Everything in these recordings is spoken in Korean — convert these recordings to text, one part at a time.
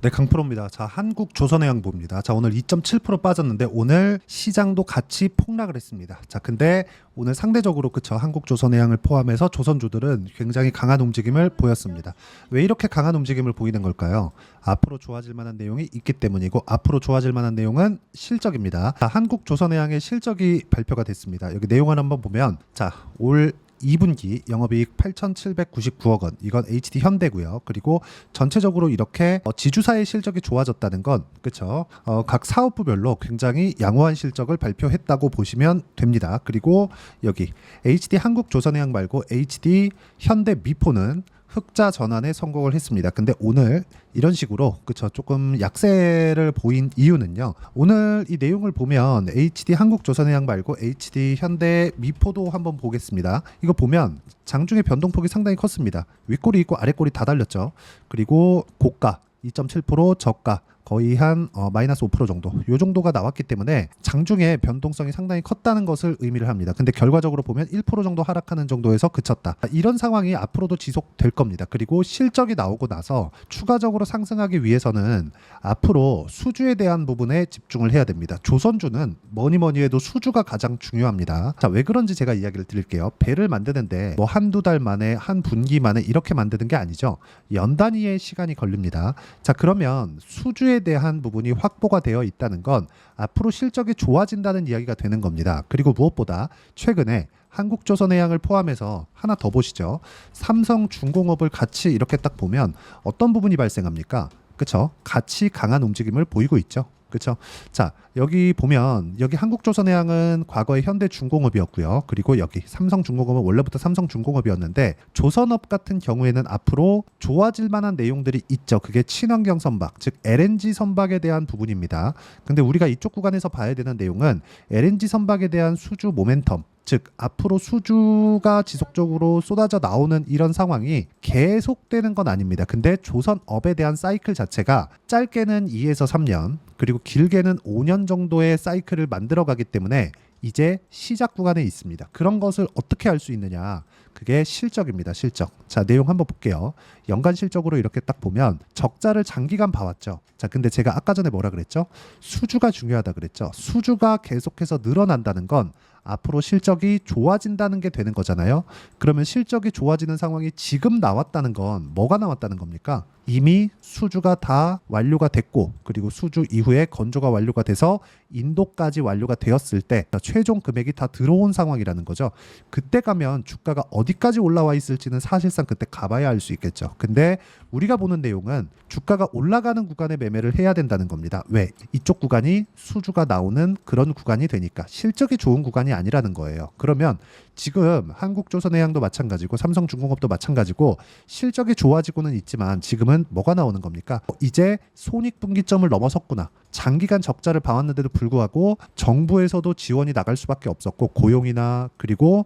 네, 강프로입니다. 자, 한국조선해양보입니다. 자, 오늘 2.7% 빠졌는데 오늘 시장도 같이 폭락을 했습니다. 자, 근데 오늘 상대적으로 그쵸, 한국조선해양을 포함해서 조선주들은 굉장히 강한 움직임을 보였습니다. 왜 이렇게 강한 움직임을 보이는 걸까요? 앞으로 좋아질 만한 내용이 있기 때문이고, 앞으로 좋아질 만한 내용은 실적입니다. 자, 한국조선해양의 실적이 발표가 됐습니다. 여기 내용을 한번 보면, 자, 올 2분기 영업이익 8,799억 원. 이건 HD 현대고요. 그리고 전체적으로 이렇게 지주사의 실적이 좋아졌다는 건 그렇죠. 각 사업부별로 굉장히 양호한 실적을 발표했다고 보시면 됩니다. 그리고 여기 HD 한국조선해양 말고 HD 현대미포는 흑자 전환에 성공을 했습니다. 근데 오늘 이런 식으로 그쵸, 조금 약세를 보인 이유는요. 오늘 이 내용을 보면 HD 한국조선해양 말고 HD 현대미포도 한번 보겠습니다. 이거 보면 장중에 변동폭이 상당히 컸습니다. 윗골이 있고 아랫골이 다 달렸죠. 그리고 고가 2.7%, 저가 거의 한 마이너스 5% 정도, 요 정도가 나왔기 때문에 장중에 변동성이 상당히 컸다는 것을 의미를 합니다. 근데 결과적으로 보면 1% 정도 하락하는 정도에서 그쳤다. 이런 상황이 앞으로도 지속될 겁니다. 그리고 실적이 나오고 나서 추가적으로 상승하기 위해서는 앞으로 수주에 대한 부분에 집중을 해야 됩니다. 조선주는 뭐니 해도 수주가 가장 중요합니다. 자, 왜 그런지 제가 이야기를 드릴게요. 배를 만드는데 뭐 한두 달 만에, 한 분기 만에 이렇게 만드는 게 아니죠. 연 단위의 시간이 걸립니다. 자, 그러면 수주에 대한 부분이 확보가 되어 있다는 건 앞으로 실적이 좋아진다는 이야기가 되는 겁니다. 그리고 무엇보다 최근에 한국조선해양을 포함해서 하나 더 보시죠. 삼성중공업을 같이 이렇게 딱 보면 어떤 부분이 발생합니까? 그쵸? 같이 강한 움직임을 보이고 있죠. 그렇죠. 자, 여기 보면 여기 한국조선해양은 과거에 현대중공업이었고요. 그리고 여기 삼성중공업은 원래부터 삼성중공업이었는데 조선업 같은 경우에는 앞으로 좋아질 만한 내용들이 있죠. 그게 친환경 선박, 즉 LNG 선박에 대한 부분입니다. 근데 우리가 이쪽 구간에서 봐야 되는 내용은 LNG 선박에 대한 수주 모멘텀, 즉 앞으로 수주가 지속적으로 쏟아져 나오는 이런 상황이 계속되는 건 아닙니다. 근데 조선업에 대한 사이클 자체가 짧게는 2에서 3년, 그리고 길게는 5년 정도의 사이클을 만들어 가기 때문에 이제 시작 구간에 있습니다. 그런 것을 어떻게 할 수 있느냐? 그게 실적입니다. 실적. 자, 내용 한번 볼게요. 연간 실적으로 이렇게 딱 보면 적자를 장기간 봐왔죠. 자, 근데 제가 아까 전에 뭐라 그랬죠? 수주가 중요하다 그랬죠. 수주가 계속해서 늘어난다는 건 앞으로 실적이 좋아진다는 게 되는 거잖아요. 그러면 실적이 좋아지는 상황이 지금 나왔다는 건 뭐가 나왔다는 겁니까? 이미 수주가 다 완료가 됐고, 그리고 수주 이후에 건조가 완료가 돼서 인도까지 완료가 되었을 때 최종 금액이 다 들어온 상황이라는 거죠. 그때 가면 주가가 어디까지 올라와 있을지는 사실상 그때 가봐야 알 수 있겠죠. 근데 우리가 보는 내용은 주가가 올라가는 구간에 매매를 해야 된다는 겁니다. 왜? 이쪽 구간이 수주가 나오는 그런 구간이 되니까 실적이 좋은 구간이 아니라는 거예요. 그러면 지금 한국조선해양도 마찬가지고 삼성중공업도 마찬가지고 실적이 좋아지고는 있지만 지금은 뭐가 나오는 겁니까? 이제 손익분기점을 넘어섰구나. 장기간 적자를 봐왔는데도 불구하고 정부에서도 지원이 나갈 수밖에 없었고, 고용이나 그리고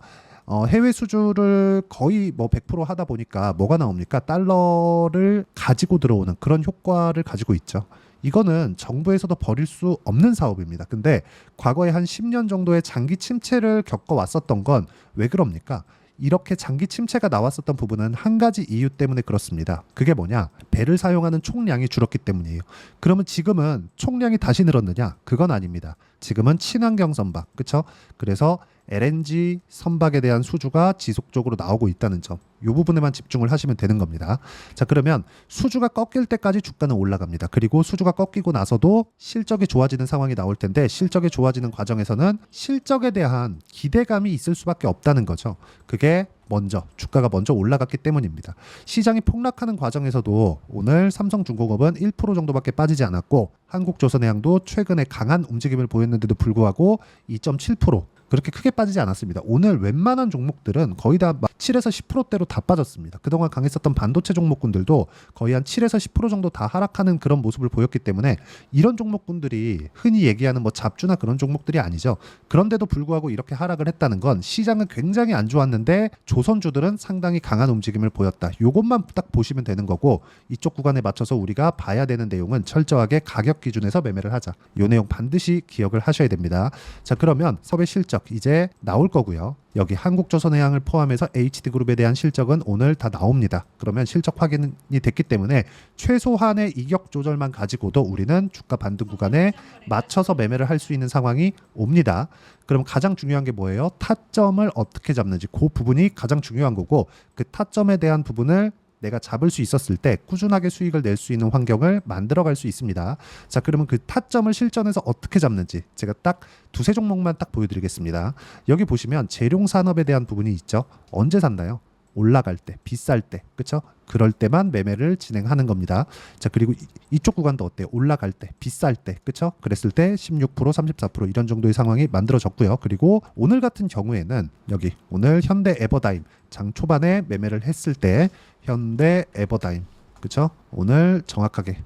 해외 수주를 거의 뭐 100% 하다 보니까 뭐가 나옵니까? 달러를 가지고 들어오는 그런 효과를 가지고 있죠. 이거는 정부에서도 버릴 수 없는 사업입니다. 근데 과거에 한 10년 정도의 장기 침체를 겪어왔었던 건 왜 그럽니까? 이렇게 장기 침체가 나왔었던 부분은 한 가지 이유 때문에 그렇습니다. 그게 뭐냐? 배를 사용하는 총량이 줄었기 때문이에요. 그러면 지금은 총량이 다시 늘었느냐? 그건 아닙니다. 지금은 친환경 선박, 그렇죠? 그래서 LNG 선박에 대한 수주가 지속적으로 나오고 있다는 점, 이 부분에만 집중을 하시면 되는 겁니다. 자, 그러면 수주가 꺾일 때까지 주가는 올라갑니다. 그리고 수주가 꺾이고 나서도 실적이 좋아지는 상황이 나올 텐데, 실적이 좋아지는 과정에서는 실적에 대한 기대감이 있을 수밖에 없다는 거죠. 그게 먼저 주가가 먼저 올라갔기 때문입니다. 시장이 폭락하는 과정에서도 오늘 삼성중공업은 1% 정도밖에 빠지지 않았고, 한국조선해양도 최근에 강한 움직임을 보였는데도 불구하고 2.7% 그렇게 크게 빠지지 않았습니다. 오늘 웬만한 종목들은 거의 다 7에서 10%대로 다 빠졌습니다. 그동안 강했었던 반도체 종목군들도 거의 한 7에서 10% 정도 다 하락하는 그런 모습을 보였기 때문에 이런 종목군들이 흔히 얘기하는 뭐 잡주나 그런 종목들이 아니죠. 그런데도 불구하고 이렇게 하락을 했다는 건 시장은 굉장히 안 좋았는데 조선주들은 상당히 강한 움직임을 보였다. 이것만 딱 보시면 되는 거고, 이쪽 구간에 맞춰서 우리가 봐야 되는 내용은 철저하게 가격 기준에서 매매를 하자. 이 내용 반드시 기억을 하셔야 됩니다. 자, 그러면 섭외 실적 실적 이제 나올 거고요. 여기 한국조선해양을 포함해서 HD그룹에 대한 실적은 오늘 다 나옵니다. 그러면 실적 확인이 됐기 때문에 최소한의 이격 조절만 가지고도 우리는 주가 반등 구간에 맞춰서 매매를 할 수 있는 상황이 옵니다. 그럼 가장 중요한 게 뭐예요? 타점을 어떻게 잡는지, 그 부분이 가장 중요한 거고, 그 타점에 대한 부분을 내가 잡을 수 있었을 때 꾸준하게 수익을 낼 수 있는 환경을 만들어갈 수 있습니다. 자, 그러면 그 타점을 실전에서 어떻게 잡는지 제가 딱 두세 종목만 딱 보여드리겠습니다. 여기 보시면 재룡산업에 대한 부분이 있죠. 언제 샀나요? 올라갈 때, 비쌀 때, 그렇죠? 그럴 때만 매매를 진행하는 겁니다. 자, 그리고 이쪽 구간도 어때요? 올라갈 때, 비쌀 때, 그렇죠? 그랬을 때 16%, 34% 이런 정도의 상황이 만들어졌고요. 그리고 오늘 같은 경우에는 여기 오늘 현대 에버다임 장 초반에 매매를 했을 때 현대 에버다임, 그렇죠? 오늘 정확하게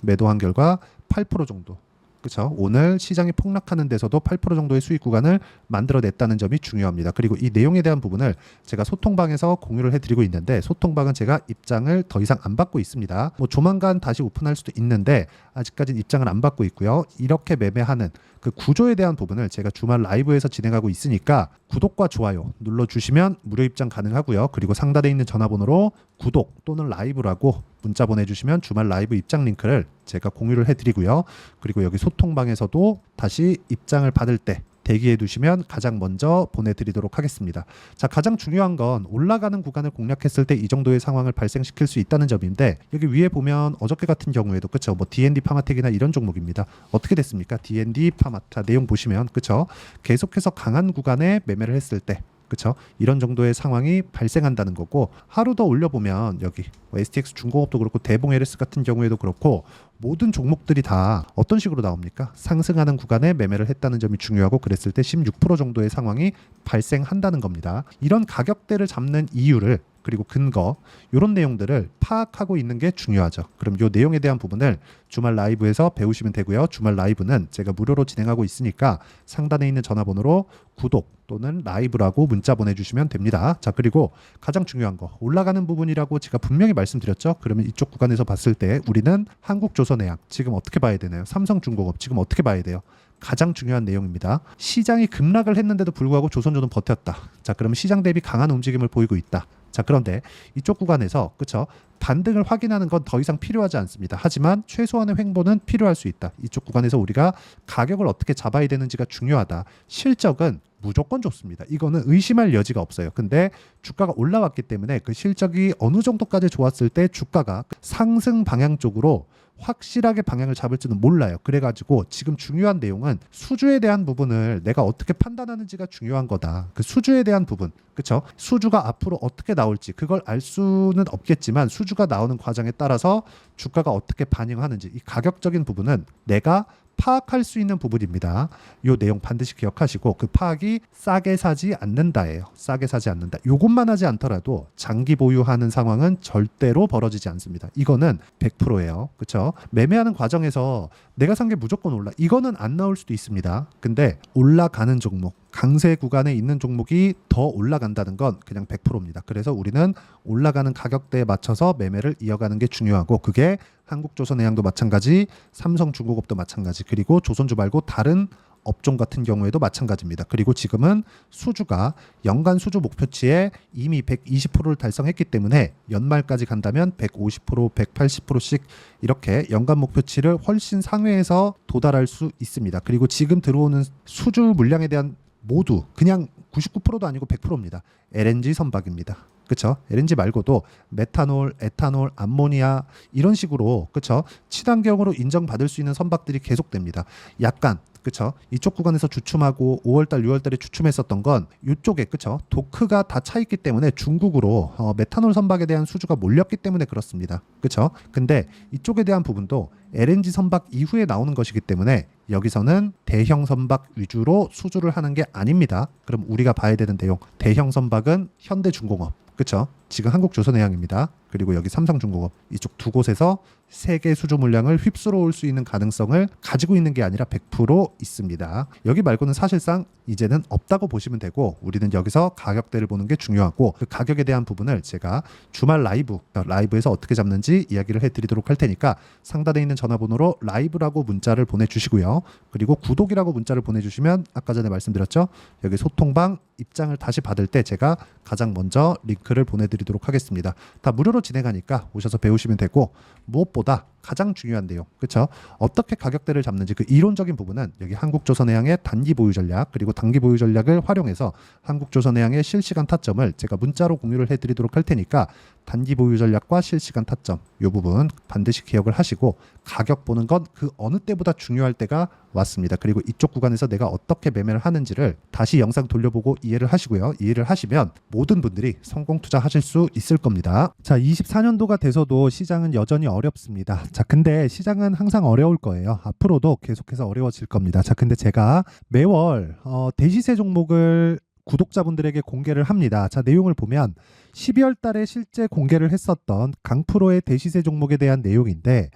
매도한 결과 8% 정도. 그렇죠. 오늘 시장이 폭락하는 데서도 8% 정도의 수익 구간을 만들어냈다는 점이 중요합니다. 그리고 이 내용에 대한 부분을 제가 소통방에서 공유를 해드리고 있는데, 소통방은 제가 입장을 더 이상 안 받고 있습니다. 뭐 조만간 다시 오픈할 수도 있는데 아직까지는 입장을 안 받고 있고요. 이렇게 매매하는 그 구조에 대한 부분을 제가 주말 라이브에서 진행하고 있으니까 구독과 좋아요 눌러주시면 무료 입장 가능하고요. 그리고 상단에 있는 전화번호로 구독 또는 라이브라고 문자 보내주시면 주말 라이브 입장 링크를 제가 공유를 해드리고요. 그리고 여기 소통방에서도 다시 입장을 받을 때 대기해 두시면 가장 먼저 보내드리도록 하겠습니다. 자, 가장 중요한 건 올라가는 구간을 공략했을 때 이 정도의 상황을 발생시킬 수 있다는 점인데, 여기 위에 보면 어저께 같은 경우에도 그쵸, 뭐 D&D 파마텍이나 이런 종목입니다. 어떻게 됐습니까? D&D 파마타 내용 보시면 그쵸, 계속해서 강한 구간에 매매를 했을 때 그쵸, 이런 정도의 상황이 발생한다는 거고, 하루 더 올려보면 여기 STX 중공업도 그렇고 대봉 LS 같은 경우에도 그렇고 모든 종목들이 다 어떤 식으로 나옵니까? 상승하는 구간에 매매를 했다는 점이 중요하고, 그랬을 때 16% 정도의 상황이 발생한다는 겁니다. 이런 가격대를 잡는 이유를, 그리고 근거, 이런 내용들을 파악하고 있는 게 중요하죠. 그럼 이 내용에 대한 부분을 주말 라이브에서 배우시면 되고요. 주말 라이브는 제가 무료로 진행하고 있으니까 상단에 있는 전화번호로 구독 또는 라이브라고 문자 보내주시면 됩니다. 자, 그리고 가장 중요한 거, 올라가는 부분이라고 제가 분명히 말씀드렸죠. 그러면 이쪽 구간에서 봤을 때 우리는 한국조선해양 지금 어떻게 봐야 되나요? 삼성중공업 지금 어떻게 봐야 돼요? 가장 중요한 내용입니다. 시장이 급락을 했는데도 불구하고 조선주는 버텼다. 자, 그러면 시장 대비 강한 움직임을 보이고 있다. 자, 그런데 이쪽 구간에서 그쵸, 반등을 확인하는 건 더 이상 필요하지 않습니다. 하지만 최소한의 횡보는 필요할 수 있다. 이쪽 구간에서 우리가 가격을 어떻게 잡아야 되는지가 중요하다. 실적은 무조건 좋습니다. 이거는 의심할 여지가 없어요. 근데 주가가 올라왔기 때문에 그 실적이 어느 정도까지 좋았을 때 주가가 상승 방향 쪽으로 확실하게 방향을 잡을지는 몰라요. 그래가지고 지금 중요한 내용은 수주에 대한 부분을 내가 어떻게 판단하는지가 중요한 거다. 그 수주에 대한 부분, 그렇죠? 수주가 앞으로 어떻게 나올지 그걸 알 수는 없겠지만 수주가 나오는 과정에 따라서 주가가 어떻게 반영하는지, 이 가격적인 부분은 내가 파악할 수 있는 부분입니다. 이 내용 반드시 기억하시고, 그 파악이 싸게 사지 않는다예요. 싸게 사지 않는다. 요것만 하지 않더라도 장기 보유하는 상황은 절대로 벌어지지 않습니다. 이거는 100%예요. 그렇죠? 매매하는 과정에서 내가 산 게 무조건 올라, 이거는 안 나올 수도 있습니다. 근데 올라가는 종목, 강세 구간에 있는 종목이 더 올라간다는 건 그냥 100%입니다. 그래서 우리는 올라가는 가격대에 맞춰서 매매를 이어가는 게 중요하고, 그게 한국조선해양도 마찬가지, 삼성중공업도 마찬가지, 그리고 조선주 말고 다른 업종 같은 경우에도 마찬가지입니다. 그리고 지금은 수주가 연간 수주 목표치에 이미 120%를 달성했기 때문에 연말까지 간다면 150%, 180%씩 이렇게 연간 목표치를 훨씬 상회해서 도달할 수 있습니다. 그리고 지금 들어오는 수주 물량에 대한 모두 그냥 99%도 아니고 100%입니다. LNG 선박입니다. 그렇죠? LNG 말고도 메탄올, 에탄올, 암모니아 이런 식으로 그렇죠? 친환경으로 인정받을 수 있는 선박들이 계속됩니다. 약간 그렇죠? 이쪽 구간에서 주춤하고 5월달, 6월달에 주춤했었던 건 이쪽에 그렇죠? 도크가 다 차 있기 때문에 중국으로 메탄올 선박에 대한 수주가 몰렸기 때문에 그렇습니다. 그렇죠? 근데 이쪽에 대한 부분도 LNG 선박 이후에 나오는 것이기 때문에 여기서는 대형 선박 위주로 수주를 하는 게 아닙니다. 그럼 우리가 봐야 되는 내용, 대형 선박은 현대중공업, 그렇죠? 지금 한국조선해양입니다. 그리고 여기 삼성중공업 이쪽 두 곳에서 세계 수주 물량을 휩쓸어올 수 있는 가능성을 가지고 있는 게 아니라 100% 있습니다. 여기 말고는 사실상 이제는 없다고 보시면 되고 우리는 여기서 가격대를 보는 게 중요하고 그 가격에 대한 부분을 제가 주말 라이브에서 어떻게 잡는지 이야기를 해드리도록 할 테니까 상단에 있는 전화번호로 라이브라고 문자를 보내주시고요. 그리고 구독이라고 문자를 보내주시면 아까 전에 말씀드렸죠. 여기 소통방 입장을 다시 받을 때 제가 가장 먼저 링크를 보내드리도록 하겠습니다. 다 무료로 진행하니까 오셔서 배우시면 되고 무엇보다 가장 중요한 내용, 그렇죠? 어떻게 가격대를 잡는지 그 이론적인 부분은 여기 한국조선해양의 단기 보유 전략 그리고 단기 보유 전략을 활용해서 한국조선해양의 실시간 타점을 제가 문자로 공유를 해드리도록 할 테니까 단기 보유 전략과 실시간 타점 이 부분 반드시 기억을 하시고 가격 보는 건 그 어느 때보다 중요할 때가 왔습니다. 그리고 이쪽 구간에서 내가 어떻게 매매를 하는지를 다시 영상 돌려보고 이해를 하시고요. 이해를 하시면 모든 분들이 성공 투자하실 수 있을 겁니다. 자, 24년도가 돼서도 시장은 여전히 어렵습니다. 자, 근데 시장은 항상 어려울 거예요. 앞으로도 계속해서 어려워질 겁니다. 자, 근데 제가 매월 대시세 종목을 구독자분들에게 공개를 합니다. 자, 내용을 보면 12월 달에 실제 공개를 했었던 강프로의 대시세 종목에 대한 내용인데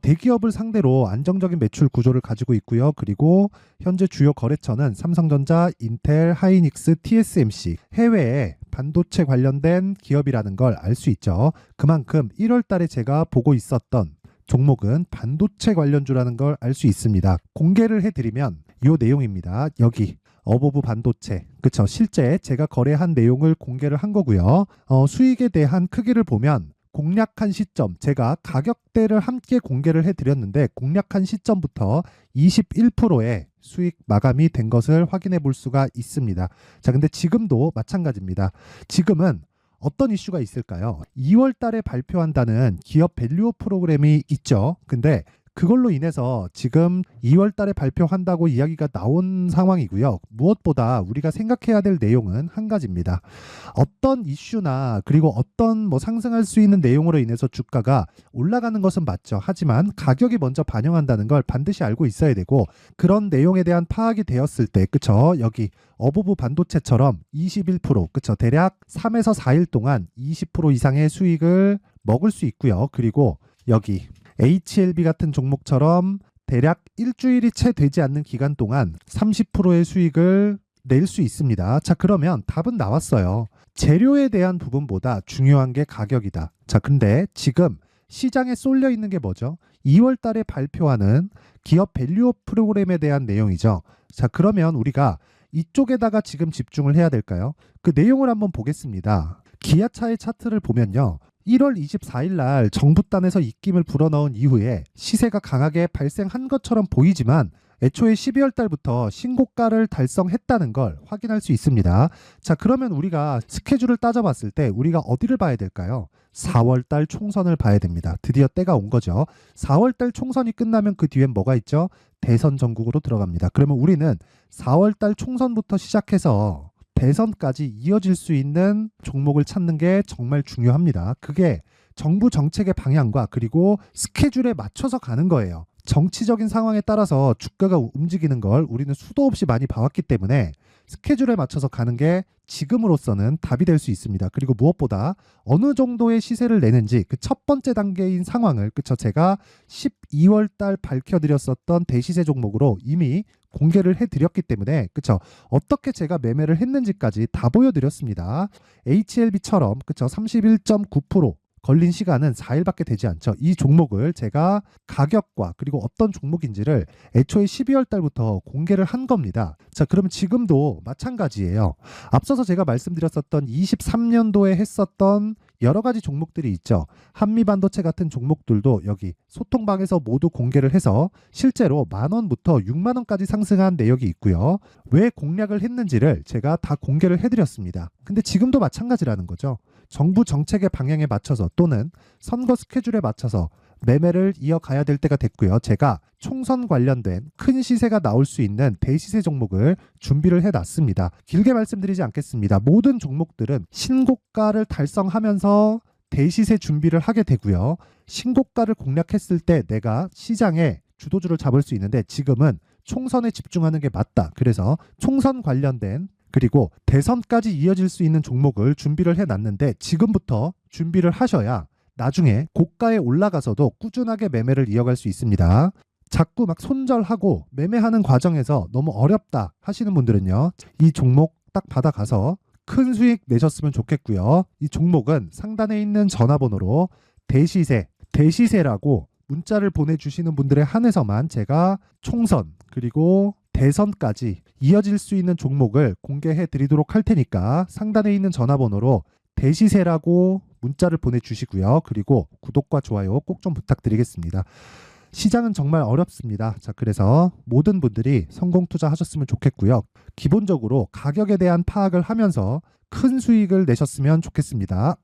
대기업을 상대로 안정적인 매출 구조를 가지고 있고요. 그리고 현재 주요 거래처는 삼성전자, 인텔, 하이닉스, TSMC, 해외에 반도체 관련된 기업이라는 걸 알 수 있죠. 그만큼 1월 달에 제가 보고 있었던 종목은 반도체 관련주라는 걸 알 수 있습니다. 공개를 해드리면 이 내용입니다. 여기 어보브 반도체, 그쵸? 실제 제가 거래한 내용을 공개를 한 거고요. 수익에 대한 크기를 보면 공략한 시점, 제가 가격대를 함께 공개를 해드렸는데 공략한 시점부터 21%의 수익 마감이 된 것을 확인해 볼 수가 있습니다. 자, 근데 지금도 마찬가지입니다. 지금은 어떤 이슈가 있을까요? 2월 달에 발표한다는 기업 밸류업 프로그램이 있죠. 근데 그걸로 인해서 지금 2월 달에 발표한다고 이야기가 나온 상황이고요. 무엇보다 우리가 생각해야 될 내용은 한 가지입니다. 어떤 이슈나 그리고 어떤 상승할 수 있는 내용으로 인해서 주가가 올라가는 것은 맞죠. 하지만 가격이 먼저 반영한다는 걸 반드시 알고 있어야 되고 그런 내용에 대한 파악이 되었을 때, 그쵸? 여기 어보브 반도체처럼 21%, 그쵸? 대략 3에서 4일 동안 20% 이상의 수익을 먹을 수 있고요. 그리고 여기 HLB 같은 종목처럼 대략 일주일이 채 되지 않는 기간 동안 30%의 수익을 낼 수 있습니다. 자, 그러면 답은 나왔어요. 재료에 대한 부분보다 중요한 게 가격이다. 자, 근데 지금 시장에 쏠려 있는 게 뭐죠? 2월 달에 발표하는 기업 밸류업 프로그램에 대한 내용이죠. 자, 그러면 우리가 이쪽에다가 지금 집중을 해야 될까요? 그 내용을 한번 보겠습니다. 기아차의 차트를 보면요. 1월 24일 날 정부단에서 입김을 불어넣은 이후에 시세가 강하게 발생한 것처럼 보이지만 애초에 12월 달부터 신고가를 달성했다는 걸 확인할 수 있습니다. 자, 그러면 우리가 스케줄을 따져봤을 때 우리가 어디를 봐야 될까요? 4월 달 총선을 봐야 됩니다. 드디어 때가 온 거죠. 4월 달 총선이 끝나면 그 뒤엔 뭐가 있죠? 대선 전국으로 들어갑니다. 그러면 우리는 4월 달 총선부터 시작해서 대선까지 이어질 수 있는 종목을 찾는 게 정말 중요합니다. 그게 정부 정책의 방향과 그리고 스케줄에 맞춰서 가는 거예요. 정치적인 상황에 따라서 주가가 움직이는 걸 우리는 수도 없이 많이 봐왔기 때문에 스케줄에 맞춰서 가는 게 지금으로서는 답이 될 수 있습니다. 그리고 무엇보다 어느 정도의 시세를 내는지 그 첫 번째 단계인 상황을, 그쵸? 제가 12월 달 밝혀드렸었던 대시세 종목으로 이미 공개를 해드렸기 때문에, 그쵸? 어떻게 제가 매매를 했는지까지 다 보여드렸습니다. HLB처럼, 그쵸? 31.9% 걸린 시간은 4일밖에 되지 않죠. 이 종목을 제가 가격과 그리고 어떤 종목인지를 애초에 12월 달부터 공개를 한 겁니다. 자, 그러면 지금도 마찬가지예요. 앞서서 제가 말씀드렸었던 23년도에 했었던 여러 가지 종목들이 있죠. 한미반도체 같은 종목들도 여기 소통방에서 모두 공개를 해서 실제로 10,000원부터 60,000원까지 상승한 내역이 있고요. 왜 공략을 했는지를 제가 다 공개를 해드렸습니다. 근데 지금도 마찬가지라는 거죠. 정부 정책의 방향에 맞춰서 또는 선거 스케줄에 맞춰서 매매를 이어가야 될 때가 됐고요. 제가 총선 관련된 큰 시세가 나올 수 있는 대시세 종목을 준비를 해놨습니다. 길게 말씀드리지 않겠습니다. 모든 종목들은 신고가를 달성하면서 대시세 준비를 하게 되고요. 신고가를 공략했을 때 내가 시장에 주도주를 잡을 수 있는데 지금은 총선에 집중하는 게 맞다. 그래서 총선 관련된 그리고 대선까지 이어질 수 있는 종목을 준비를 해놨는데 지금부터 준비를 하셔야 나중에 고가에 올라가서도 꾸준하게 매매를 이어갈 수 있습니다. 자꾸 막 손절하고 매매하는 과정에서 너무 어렵다 하시는 분들은요, 이 종목 딱 받아가서 큰 수익 내셨으면 좋겠고요. 이 종목은 상단에 있는 전화번호로 대시세라고 문자를 보내주시는 분들에 한해서만 제가 총선 그리고 대선까지 이어질 수 있는 종목을 공개해 드리도록 할 테니까 상단에 있는 전화번호로 대시세라고 문자를 보내주시고요. 그리고 구독과 좋아요 꼭 좀 부탁드리겠습니다. 시장은 정말 어렵습니다. 자, 그래서 모든 분들이 성공 투자하셨으면 좋겠고요. 기본적으로 가격에 대한 파악을 하면서 큰 수익을 내셨으면 좋겠습니다.